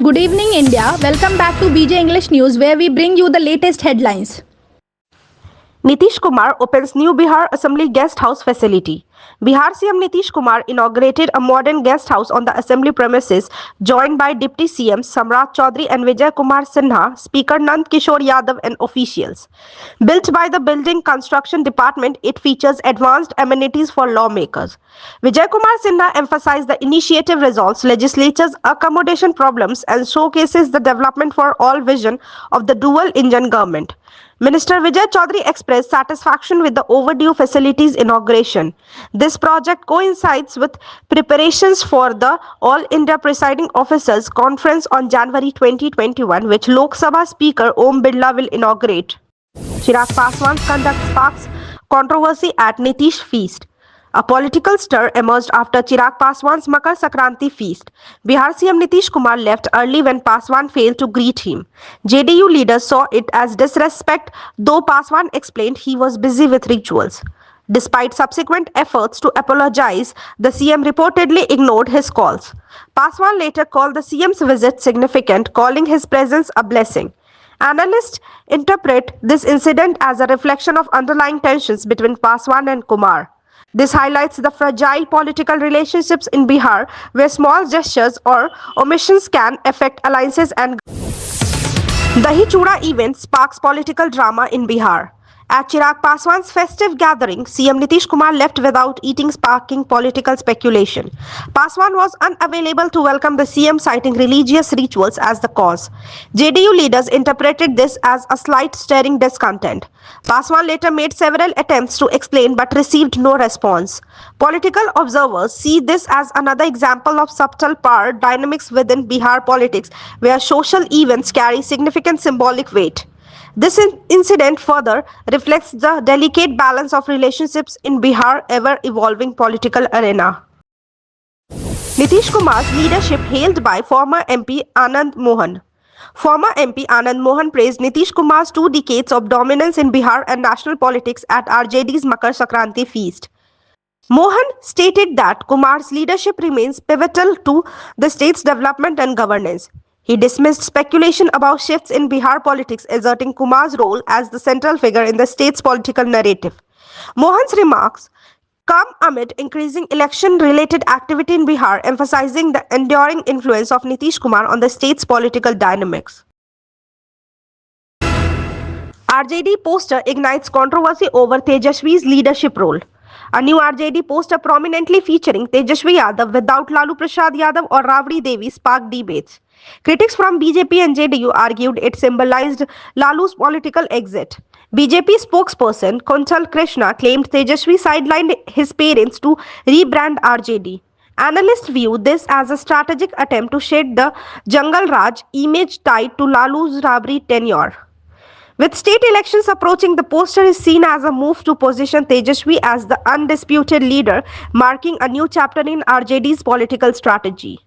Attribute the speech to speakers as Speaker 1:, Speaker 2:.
Speaker 1: Good evening, India. Welcome back to BJ English News, where we bring you the latest headlines.
Speaker 2: Nitish Kumar opens new Bihar Assembly guest house facility. Bihar CM Nitish Kumar inaugurated a modern guest house on the assembly premises, joined by Deputy CM Samrat Chaudhary and Vijay Kumar Sinha, Speaker Nand Kishore Yadav and officials. Built by the Building Construction Department, it features advanced amenities for lawmakers. Vijay Kumar Sinha emphasized the initiative resolves legislature's accommodation problems and showcases the development for all vision of the dual-engine government. Minister Vijay Chaudhary expressed satisfaction with the overdue facilities inauguration. This project coincides with preparations for the All India Presiding Officers Conference on January 2021, which Lok Sabha Speaker Om Birla will inaugurate. Chirag Paswan's conduct sparks controversy at Nitish feast. A political stir emerged after Chirag Paswan's Makar Sankranti feast. Bihar CM Nitish Kumar left early when Paswan failed to greet him. JDU leaders saw it as disrespect, though Paswan explained he was busy with rituals. Despite subsequent efforts to apologize, the CM reportedly ignored his calls. Paswan later called the CM's visit significant, calling his presence a blessing. Analysts interpret this incident as a reflection of underlying tensions between Paswan and Kumar. This highlights the fragile political relationships in Bihar, where small gestures or omissions can affect alliances and Dahi Chuda event sparks political drama in Bihar. At Chirag Paswan's festive gathering, CM Nitish Kumar left without eating, sparking political speculation. Paswan was unavailable to welcome the CM, citing religious rituals as the cause. JDU leaders interpreted this as a slight stirring discontent. Paswan later made several attempts to explain but received no response. Political observers see this as another example of subtle power dynamics within Bihar politics, where social events carry significant symbolic weight. This incident further reflects the delicate balance of relationships in Bihar ever-evolving political arena. Nitish Kumar's leadership hailed by former MP Anand Mohan. Former MP Anand Mohan praised Nitish Kumar's 2 decades of dominance in Bihar and national politics at RJD's Makar Sankranti feast. Mohan stated that Kumar's leadership remains pivotal to the state's development and governance. He dismissed speculation about shifts in Bihar politics, asserting Kumar's role as the central figure in the state's political narrative. Mohan's remarks come amid increasing election-related activity in Bihar, emphasizing the enduring influence of Nitish Kumar on the state's political dynamics. RJD poster ignites controversy over Tejaswi's leadership role. A new RJD poster prominently featuring Tejaswi Yadav without Lalu Prasad Yadav or Rabri Devi sparked debates. Critics from BJP and JDU argued it symbolized Lalu's political exit. BJP spokesperson Kuntal Krishna claimed Tejaswi sidelined his parents to rebrand RJD. Analysts view this as a strategic attempt to shed the Jungle Raj image tied to Lalu's Rabri tenure. With state elections approaching, the poster is seen as a move to position Tejaswi as the undisputed leader, marking a new chapter in RJD's political strategy.